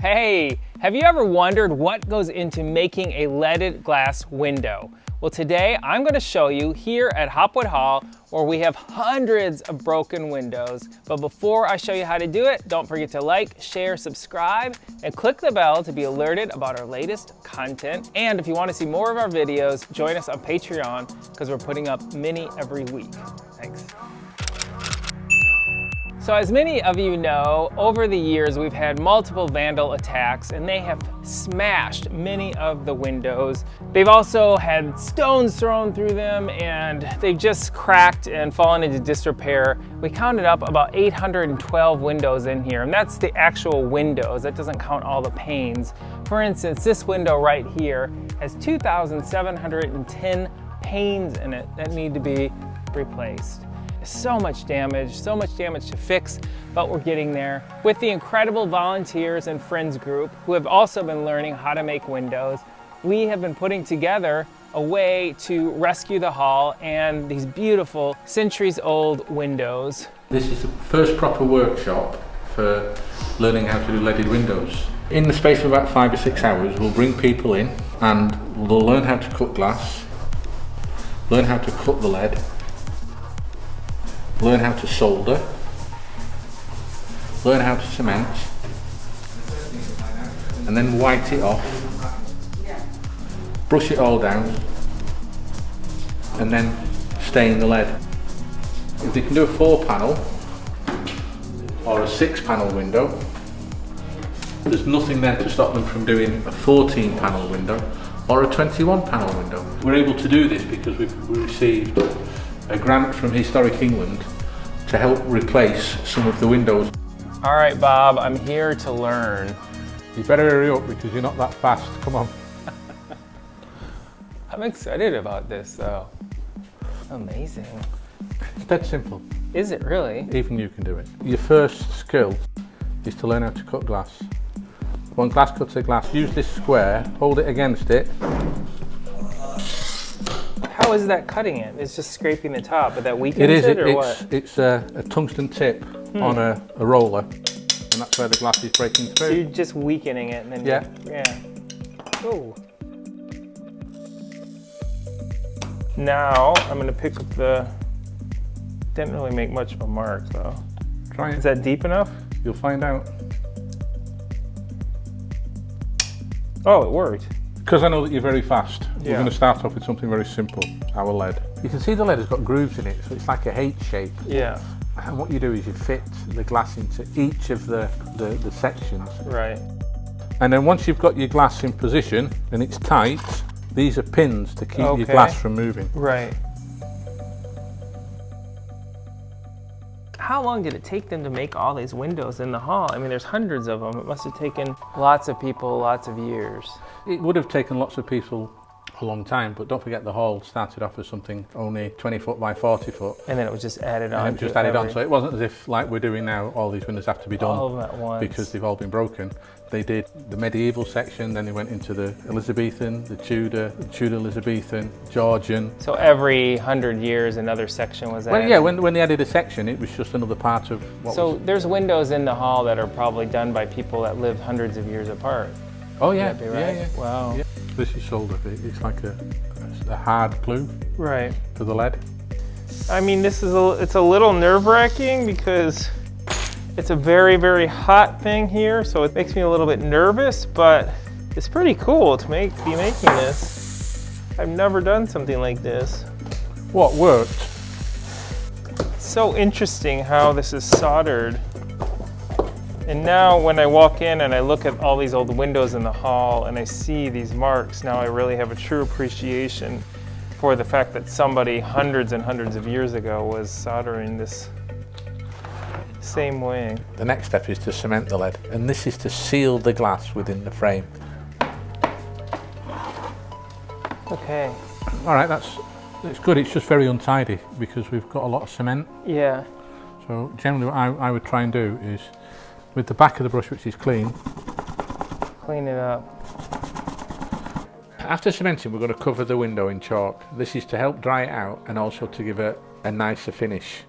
Hey, have you ever wondered what goes into making a leaded glass window? Well, today I'm going to show you here at Hopwood Hall where we have hundreds of broken windows. But before I show you how to do it, don't forget to like, share, subscribe, and click the bell to be alerted about our latest content. And if you want to see more of our videos, join us on Patreon because we're putting up many every week. Thanks. So as many of you know, over the years we've had multiple vandal attacks and they have smashed many of the windows. They've also had stones thrown through them and they've just cracked and fallen into disrepair. We counted up about 812 windows in here, and that's the actual windows. That doesn't count all the panes. For instance, this window right here has 2,710 panes in it that need to be replaced. So much damage to fix, but we're getting there. With the incredible volunteers and friends group who have also been learning how to make windows, we have been putting together a way to rescue the hall and these beautiful centuries-old windows. This is the first proper workshop for learning how to do leaded windows. In the space of about 5 or 6 hours, we'll bring people in and they'll learn how to cut glass, learn how to cut the lead, learn how to solder, learn how to cement, and then white it off, brush it all down, and then stain the lead. If they can do a 4-panel or a 6-panel window, there's nothing there to stop them from doing a 14-panel window or a 21-panel window. We're able to do this because we received a grant from Historic England to help replace some of the windows. All right, Bob, I'm here to learn. You better hurry up because you're not that fast. Come on. I'm excited about this though. Amazing. It's dead simple. Is it really? Even you can do it. Your first skill is to learn how to cut glass. One glass cutter glass, use this square, hold it against it. How is that cutting it? It's just scraping the top, but that weakens it or what? It's a tungsten tip on a roller, and that's where the glass is breaking through. So you're just weakening it and then yeah. Oh. Now I'm gonna pick up the, didn't really make much of a mark though. Try it. Is that deep enough? You'll find out. Oh, it worked. Because I know that you're very fast, Yeah. we're going to start off with something very simple, our lead. You can see the lead has got grooves in it, so it's like a H shape. Yeah. And what you do is you fit the glass into each of the sections. Right. And then once you've got your glass in position and it's tight, these are pins to keep your glass from moving. Right. How long did it take them to make all these windows in the hall? I mean, there's hundreds of them. It must have taken lots of people, lots of years. It would have taken lots of people a long time, but don't forget the hall started off as something only 20 foot by 40 foot. And then it was just added on. And it just added on, so it wasn't as if, like we're doing now, all these windows have to be done all of them at once because they've all been broken. They did the medieval section, then they went into the Elizabethan, the Tudor Elizabethan, Georgian. So every 100 years another section was added? Well, yeah, when they added a section, it was just another part of what So was... there's windows in the hall that are probably done by people that lived hundreds of years apart. Oh yeah, Would that be right? yeah. Wow. Yeah. This is solder. It's like a hard glue Right. for the lead. I mean, it's a little nerve-wracking because it's a very, very hot thing here, so it makes me a little bit nervous, but it's pretty cool to be making this. I've never done something like this. What worked? It's so interesting how this is soldered. And now when I walk in and I look at all these old windows in the hall and I see these marks, now I really have a true appreciation for the fact that somebody hundreds and hundreds of years ago was soldering this same way. The next step is to cement the lead, and this is to seal the glass within the frame. Okay. All right, it's good. It's just very untidy because we've got a lot of cement. Yeah. So generally what I would try and do is, with the back of the brush, which is clean, Clean it up. After cementing, we're going to cover the window in chalk. This is to help dry it out and also to give it a nicer finish.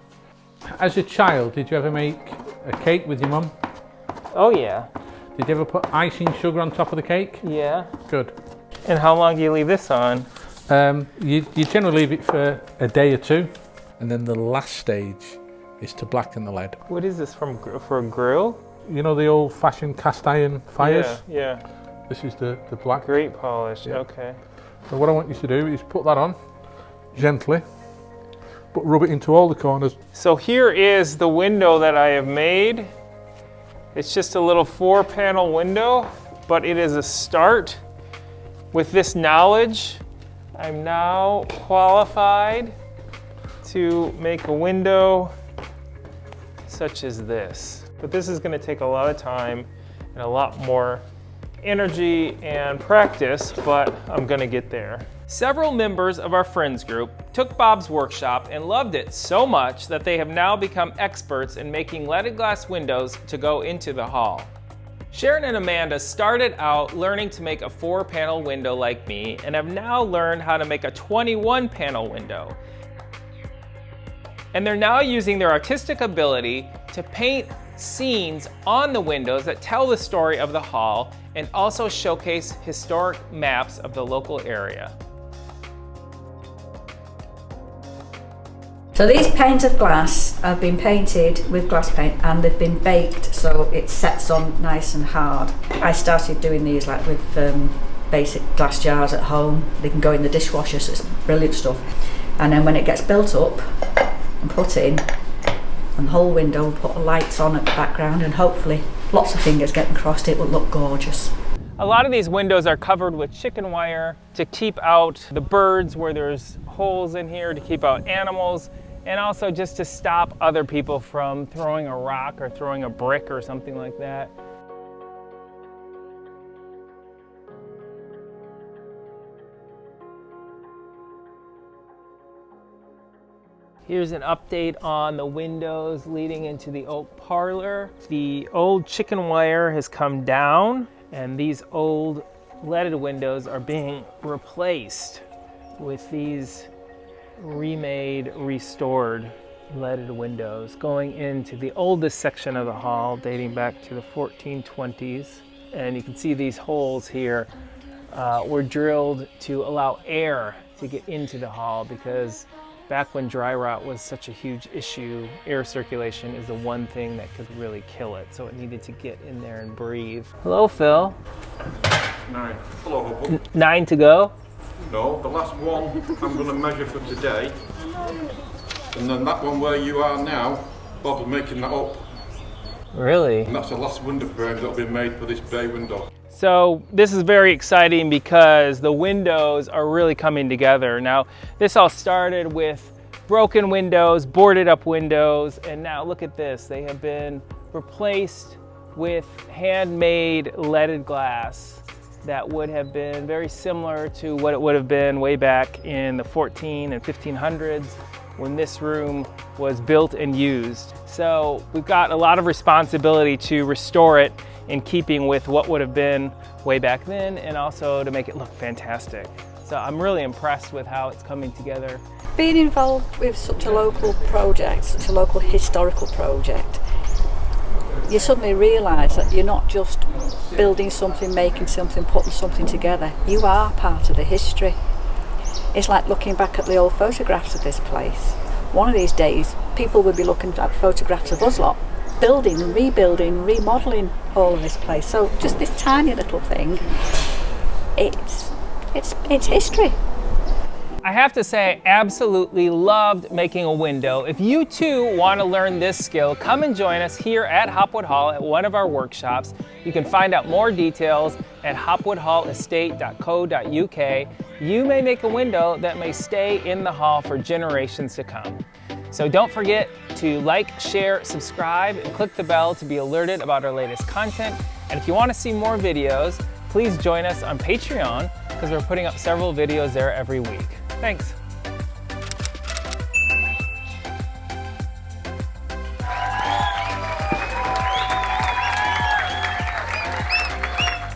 As a child, did you ever make a cake with your mum? Oh yeah. Did you ever put icing sugar on top of the cake? Yeah. Good. And how long do you leave this on? You generally leave it for a day or two, and then the last stage is to blacken the lead. What is this for a grill? You know the old-fashioned cast iron fires? Yeah. This is the black. Great polish, Yeah. okay. So what I want you to do is put that on gently, but rub it into all the corners. So here is the window that I have made. It's just a little 4-panel window, but it is a start. With this knowledge, I'm now qualified to make a window such as this. But this is going to take a lot of time and a lot more energy and practice, but I'm going to get there. Several members of our friends group took Bob's workshop and loved it so much that they have now become experts in making leaded glass windows to go into the hall. Sharon and Amanda started out learning to make a 4-panel window like me and have now learned how to make a 21-panel window. And they're now using their artistic ability to paint scenes on the windows that tell the story of the hall and also showcase historic maps of the local area. So these panes of glass have been painted with glass paint and they've been baked so it sets on nice and hard. I started doing these like with basic glass jars at home. They can go in the dishwasher, so it's brilliant stuff. And then when it gets built up and put in, and the whole window, we'll put lights on at the background and hopefully lots of fingers getting crossed, it will look gorgeous. A lot of these windows are covered with chicken wire to keep out the birds where there's holes in here, to keep out animals, and also just to stop other people from throwing a rock or throwing a brick or something like that. Here's an update on the windows leading into the oak parlor. The old chicken wire has come down and these old leaded windows are being replaced with these remade, restored leaded windows going into the oldest section of the hall dating back to the 1420s. And you can see these holes here were drilled to allow air to get into the hall because back when dry rot was such a huge issue, air circulation is the one thing that could really kill it. So it needed to get in there and breathe. Hello, Phil. 9. Hello, Hopwood. 9 to go? No, the last one I'm going to measure for today. And then that one where you are now, Bob will making that up. Really? And that's the last window frame that'll be made for this bay window. So this is very exciting because the windows are really coming together. Now, this all started with broken windows, boarded up windows, and now look at this. They have been replaced with handmade leaded glass that would have been very similar to what it would have been way back in the 14 and 1500s when this room was built and used. So we've got a lot of responsibility to restore it in keeping with what would have been way back then and also to make it look fantastic. So I'm really impressed with how it's coming together. Being involved with such a local project, such a local historical project, you suddenly realise that you're not just building something, making something, putting something together. You are part of the history. It's like looking back at the old photographs of this place. One of these days, people will be looking at photographs of us lot, building, rebuilding, remodelling all of this place. So just this tiny little thing, it's history. I have to say, I absolutely loved making a window. If you too want to learn this skill, come and join us here at Hopwood Hall at one of our workshops. You can find out more details at hopwoodhallestate.co.uk. You may make a window that may stay in the hall for generations to come. So don't forget to like, share, subscribe, and click the bell to be alerted about our latest content. And if you want to see more videos, please join us on Patreon because we're putting up several videos there every week. Thanks.